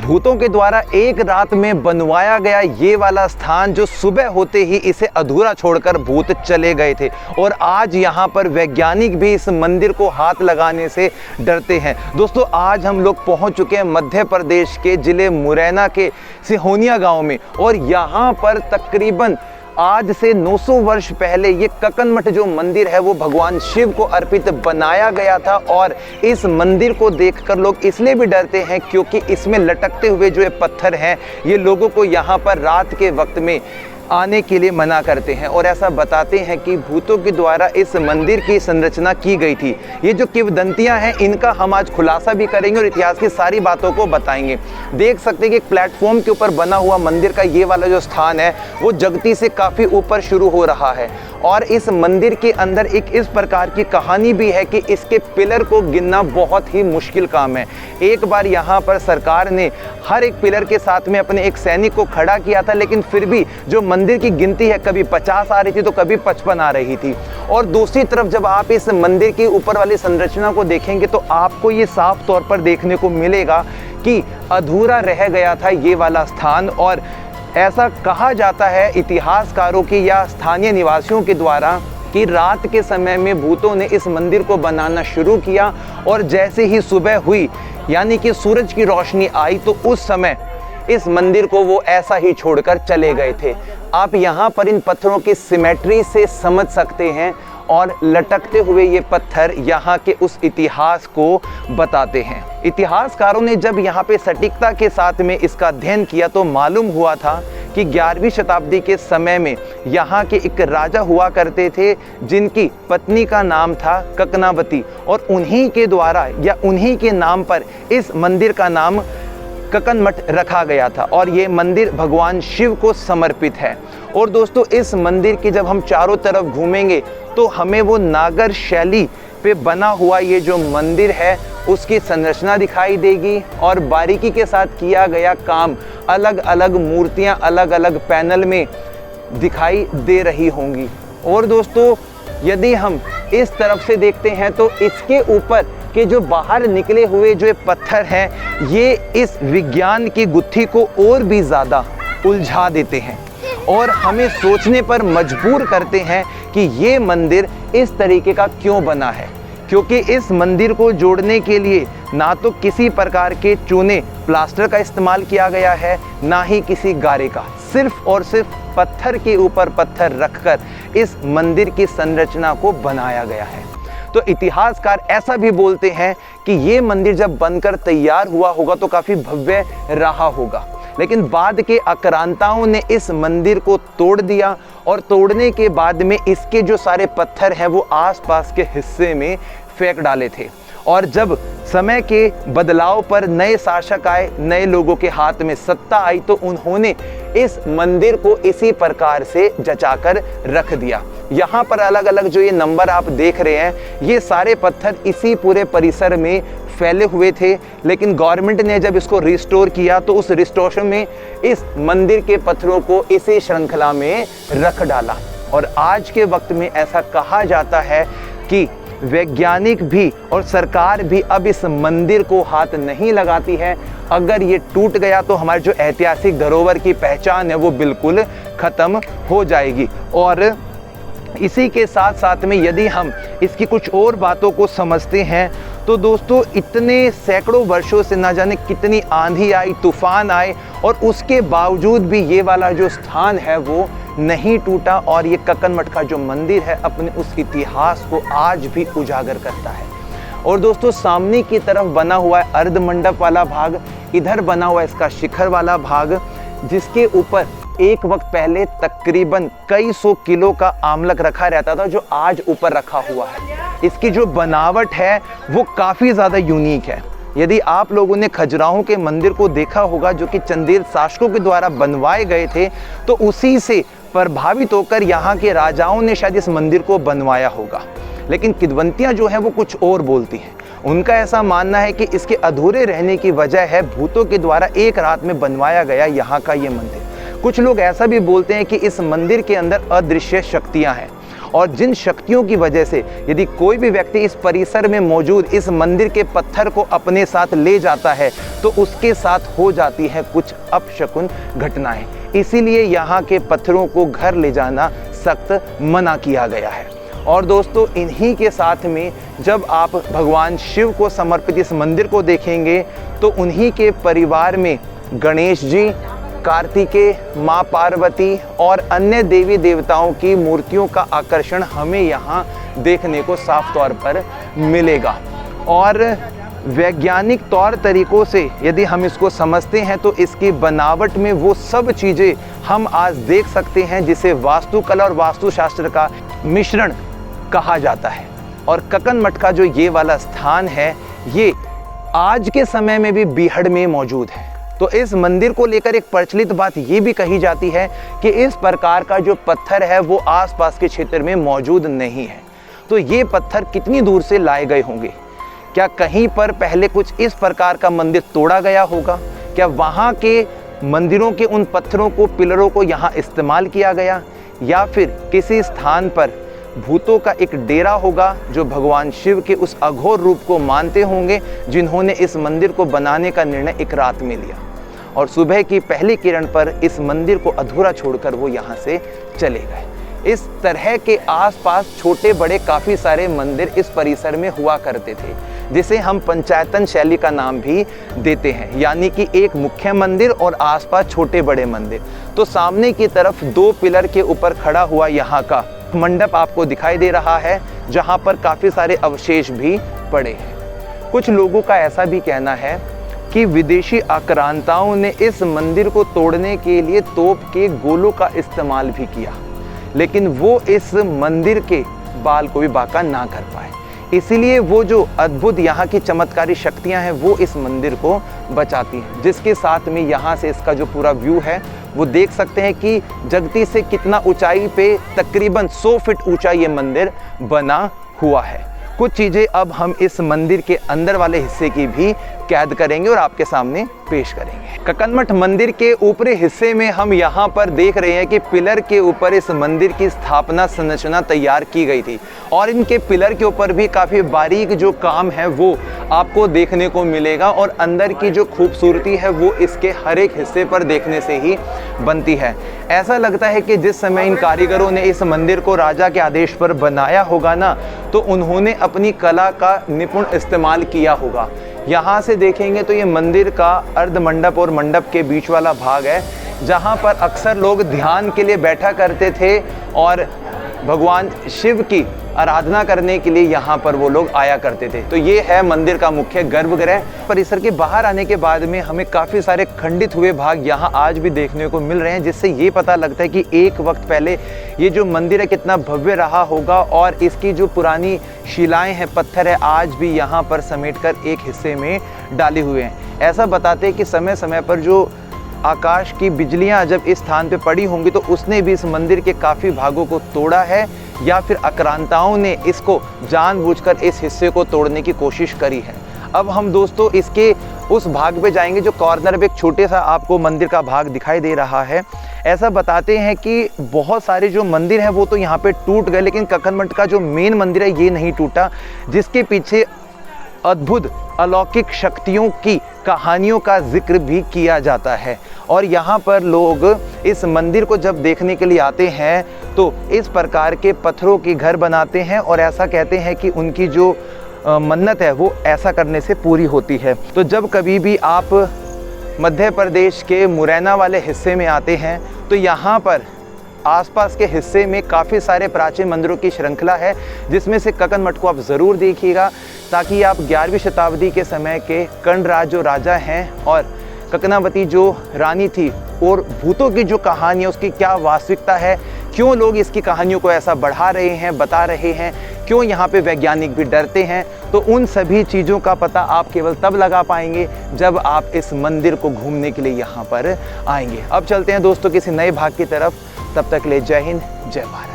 भूतों के द्वारा एक रात में बनवाया गया ये वाला स्थान जो सुबह होते ही इसे अधूरा छोड़कर भूत चले गए थे, और आज यहाँ पर वैज्ञानिक भी इस मंदिर को हाथ लगाने से डरते हैं। दोस्तों, आज हम लोग पहुँच चुके हैं मध्य प्रदेश के ज़िले मुरैना के सिहोनिया गांव में, और यहाँ पर तकरीबन आज से 900 वर्ष पहले ये ककनमठ जो मंदिर है वो भगवान शिव को अर्पित बनाया गया था। और इस मंदिर को देखकर लोग इसलिए भी डरते हैं क्योंकि इसमें लटकते हुए जो ये पत्थर हैं ये लोगों को यहाँ पर रात के वक्त में आने के लिए मना करते हैं, और ऐसा बताते हैं कि भूतों के द्वारा इस मंदिर की संरचना की गई थी। ये जो किंवदंतियां हैं इनका हम आज खुलासा भी करेंगे और इतिहास की सारी बातों को बताएंगे। देख सकते हैं कि एक प्लेटफॉर्म के ऊपर बना हुआ मंदिर का ये वाला जो स्थान है वो जगती से काफ़ी ऊपर शुरू हो रहा है, और इस मंदिर के अंदर एक इस प्रकार की कहानी भी है कि इसके पिलर को गिनना बहुत ही मुश्किल काम है। एक बार यहाँ पर सरकार ने हर एक पिलर के साथ में अपने एक सैनिक को खड़ा किया था, लेकिन फिर भी जो मंदिर की गिनती है कभी 50 आ रही थी तो कभी 55 आ रही थी। और दूसरी तरफ जब आप इस मंदिर की ऊपर वाली संरचना को देखेंगे तो आपको ये साफ तौर पर देखने को मिलेगा कि अधूरा रह गया था ये वाला स्थान। और ऐसा कहा जाता है इतिहासकारों की या स्थानीय निवासियों के द्वारा कि रात के समय में भूतों ने इस मंदिर को बनाना शुरू किया, और जैसे ही सुबह हुई यानी कि सूरज की रोशनी आई तो उस समय इस मंदिर को वो ऐसा ही छोड़कर चले गए थे। आप यहाँ पर इन पत्थरों की सिमेट्री से समझ सकते हैं, और लटकते हुए ये पत्थर यहाँ के उस इतिहास को बताते हैं। इतिहासकारों ने जब यहाँ पे सटीकता के साथ में इसका अध्ययन किया तो मालूम हुआ था कि 11वीं शताब्दी के समय में यहाँ के एक राजा हुआ करते थे जिनकी पत्नी का नाम था ककनावती, और उन्हीं के द्वारा या उन्हीं के नाम पर इस मंदिर का नाम ककनमठ रखा गया था, और ये मंदिर भगवान शिव को समर्पित है। और दोस्तों, इस मंदिर की जब हम चारों तरफ घूमेंगे तो हमें वो नागर शैली पे बना हुआ ये जो मंदिर है उसकी संरचना दिखाई देगी, और बारीकी के साथ किया गया काम, अलग अलग मूर्तियां अलग अलग पैनल में दिखाई दे रही होंगी। और दोस्तों, यदि हम इस तरफ से देखते हैं तो इसके ऊपर के जो बाहर निकले हुए जो पत्थर हैं ये इस विज्ञान की गुत्थी को और भी ज़्यादा उलझा देते हैं और हमें सोचने पर मजबूर करते हैं कि ये मंदिर इस तरीके का क्यों बना है। क्योंकि इस मंदिर को जोड़ने के लिए ना तो किसी प्रकार के चूने प्लास्टर का इस्तेमाल किया गया है, ना ही किसी गारे का, सिर्फ और सिर्फ पत्थर के ऊपर पत्थर रखकर इस मंदिर की संरचना को बनाया गया है। तो इतिहासकार ऐसा भी बोलते हैं कि ये मंदिर जब बनकर तैयार हुआ होगा तो काफ़ी भव्य रहा होगा, लेकिन बाद के आक्रांताओं ने इस मंदिर को तोड़ दिया, और तोड़ने के बाद में इसके जो सारे पत्थर हैं वो आसपास के हिस्से में फेंक डाले थे। और जब समय के बदलाव पर नए शासक आए, नए लोगों के हाथ में सत्ता आई, तो उन्होंने इस मंदिर को इसी प्रकार से जचाकर रख दिया। यहाँ पर अलग अलग जो ये नंबर आप देख रहे हैं ये सारे पत्थर इसी पूरे परिसर में फैले हुए थे, लेकिन गवर्नमेंट ने जब इसको रिस्टोर किया तो उस रिस्टोरेशन में इस मंदिर के पत्थरों को इसी श्रृंखला में रख डाला। और आज के वक्त में ऐसा कहा जाता है कि वैज्ञानिक भी और सरकार भी अब इस मंदिर को हाथ नहीं लगाती है। अगर ये टूट गया तो हमारी जो ऐतिहासिक धरोहर की पहचान है वो बिल्कुल ख़त्म हो जाएगी। और इसी के साथ साथ में यदि हम इसकी कुछ और बातों को समझते हैं तो दोस्तों, इतने सैकड़ों वर्षों से ना जाने कितनी आंधी आई, तूफान आए, और उसके बावजूद भी ये वाला जो स्थान है वो नहीं टूटा, और ये ककनमठ का जो मंदिर है अपने उस इतिहास को आज भी उजागर करता है। और दोस्तों, सामने की तरफ बना हुआ है अर्ध मंडप वाला भाग, इधर बना हुआ है इसका शिखर वाला भाग, जिसके ऊपर एक वक्त पहले तकरीबन कई सौ किलो का आमलक रखा रहता था, जो आज ऊपर रखा हुआ है। इसकी जो बनावट है वो काफ़ी ज़्यादा यूनिक है। यदि आप लोगों ने खजुराहो के मंदिर को देखा होगा जो कि चंदेल शासकों के द्वारा बनवाए गए थे, तो उसी से प्रभावित होकर यहाँ के राजाओं ने शायद इस मंदिर को बनवाया होगा। लेकिन किंवदंतियाँ जो हैं वो कुछ और बोलती हैं। उनका ऐसा मानना है कि इसके अधूरे रहने की वजह है भूतों के द्वारा एक रात में बनवाया गया यहाँ का ये मंदिर। कुछ लोग ऐसा भी बोलते हैं कि इस मंदिर के अंदर अदृश्य शक्तियाँ हैं, और जिन शक्तियों की वजह से यदि कोई भी व्यक्ति इस परिसर में मौजूद इस मंदिर के पत्थर को अपने साथ ले जाता है तो उसके साथ हो जाती है कुछ अपशकुन घटनाएं। इसीलिए यहाँ के पत्थरों को घर ले जाना सख्त मना किया गया है। और दोस्तों, इन्हीं के साथ में जब आप भगवान शिव को समर्पित इस मंदिर को देखेंगे तो उन्हीं के परिवार में गणेश जी, कार्तिकेय, माँ पार्वती और अन्य देवी देवताओं की मूर्तियों का आकर्षण हमें यहाँ देखने को साफ तौर पर मिलेगा। और वैज्ञानिक तौर तरीकों से यदि हम इसको समझते हैं तो इसकी बनावट में वो सब चीज़ें हम आज देख सकते हैं जिसे वास्तुकला और वास्तुशास्त्र का मिश्रण कहा जाता है। और कक्कन मठ का जो ये वाला स्थान है ये आज के समय में भी बीहड़ में मौजूद है। तो इस मंदिर को लेकर एक प्रचलित बात ये भी कही जाती है कि इस प्रकार का जो पत्थर है वो आसपास के क्षेत्र में मौजूद नहीं है। तो ये पत्थर कितनी दूर से लाए गए होंगे? क्या कहीं पर पहले कुछ इस प्रकार का मंदिर तोड़ा गया होगा? क्या वहाँ के मंदिरों के उन पत्थरों को, पिलरों को यहाँ इस्तेमाल किया गया? या फिर किसी स्थान पर भूतों का एक डेरा होगा जो भगवान शिव के उस अघोर रूप को मानते होंगे, जिन्होंने इस मंदिर को बनाने का निर्णय एक रात में लिया और सुबह की पहली किरण पर इस मंदिर को अधूरा छोड़कर वो यहाँ से चले गए। इस तरह के आसपास छोटे बड़े काफ़ी सारे मंदिर इस परिसर में हुआ करते थे, जिसे हम पंचायतन शैली का नाम भी देते हैं, यानी कि एक मुख्य मंदिर और आसपास छोटे बड़े मंदिर। तो सामने की तरफ 2 पिलर के ऊपर खड़ा हुआ यहाँ का मंडप आपको दिखाई दे रहा है, जहाँ पर काफ़ी सारे अवशेष भी पड़े हैं। कुछ लोगों का ऐसा भी कहना है कि विदेशी आक्रांताओं ने इस मंदिर को तोड़ने के लिए तोप के गोलों का इस्तेमाल भी किया, लेकिन वो इस मंदिर के बाल को भी बाका ना कर पाए। इसीलिए वो जो अद्भुत यहाँ की चमत्कारी शक्तियाँ हैं वो इस मंदिर को बचाती हैं, जिसके साथ में यहाँ से इसका जो पूरा व्यू है वो देख सकते हैं कि जगती से कितना ऊंचाई पे तकरीबन 100 फीट ऊंचा ये मंदिर बना हुआ है। कुछ चीज़ें अब हम इस मंदिर के अंदर वाले हिस्से की भी कैद करेंगे और आपके सामने पेश करेंगे। कक्कन मठ मंदिर के ऊपरी हिस्से में हम यहाँ पर देख रहे हैं कि पिलर के ऊपर इस मंदिर की स्थापना संरचना तैयार की गई थी और इनके पिलर के ऊपर भी काफ़ी बारीक जो काम है वो आपको देखने को मिलेगा और अंदर की जो खूबसूरती है वो इसके हर एक हिस्से पर देखने से ही बनती है। ऐसा लगता है कि जिस समय इन कारीगरों ने इस मंदिर को राजा के आदेश पर बनाया होगा ना, तो उन्होंने अपनी कला का निपुण इस्तेमाल किया होगा। यहाँ से देखेंगे तो ये मंदिर का अर्ध मंडप और मंडप के बीच वाला भाग है, जहाँ पर अक्सर लोग ध्यान के लिए बैठा करते थे और भगवान शिव की आराधना करने के लिए यहाँ पर वो लोग आया करते थे। तो ये है मंदिर का मुख्य गर्भगृह। परिसर के बाहर आने के बाद में हमें काफ़ी सारे खंडित हुए भाग यहाँ आज भी देखने को मिल रहे हैं, जिससे ये पता लगता है कि एक वक्त पहले ये जो मंदिर है कितना भव्य रहा होगा और इसकी जो पुरानी शिलाएं हैं, पत्थर है, आज भी यहाँ पर समेट कर एक हिस्से में डाले हुए हैं। ऐसा बताते हैं कि समय समय पर जो आकाश की बिजलियां जब इस स्थान पे पड़ी होंगी तो उसने भी इस मंदिर के काफ़ी भागों को तोड़ा है, या फिर आक्रांताओं ने इसको जानबूझकर इस हिस्से को तोड़ने की कोशिश करी है। अब हम दोस्तों इसके उस भाग पे जाएंगे जो कॉर्नर में एक छोटे सा आपको मंदिर का भाग दिखाई दे रहा है। ऐसा बताते हैं कि बहुत सारे जो मंदिर हैं वो तो यहाँ पे टूट गए, लेकिन कक्कन मठ का जो मेन मंदिर है ये नहीं टूटा, जिसके पीछे अद्भुत अलौकिक शक्तियों की कहानियों का जिक्र भी किया जाता है। और यहाँ पर लोग इस मंदिर को जब देखने के लिए आते हैं तो इस प्रकार के पत्थरों के घर बनाते हैं और ऐसा कहते हैं कि उनकी जो मन्नत है वो ऐसा करने से पूरी होती है। तो जब कभी भी आप मध्य प्रदेश के मुरैना वाले हिस्से में आते हैं तो यहाँ पर आसपास के हिस्से में काफ़ी सारे प्राचीन मंदिरों की श्रृंखला है, जिसमें से कक्कन मठ को आप ज़रूर देखिएगा, ताकि आप 11वीं शताब्दी के समय के कण्वराज जो राजा हैं और कक्कनावती जो रानी थी और भूतों की जो कहानी है उसकी क्या वास्तविकता है, क्यों लोग इसकी कहानियों को ऐसा बढ़ा रहे हैं, बता रहे हैं, क्यों यहाँ पे वैज्ञानिक भी डरते हैं, तो उन सभी चीज़ों का पता आप केवल तब लगा पाएंगे जब आप इस मंदिर को घूमने के लिए यहाँ पर आएंगे। अब चलते हैं दोस्तों किसी नए भाग की तरफ, तब तक ले जय हिंद, जय भारत।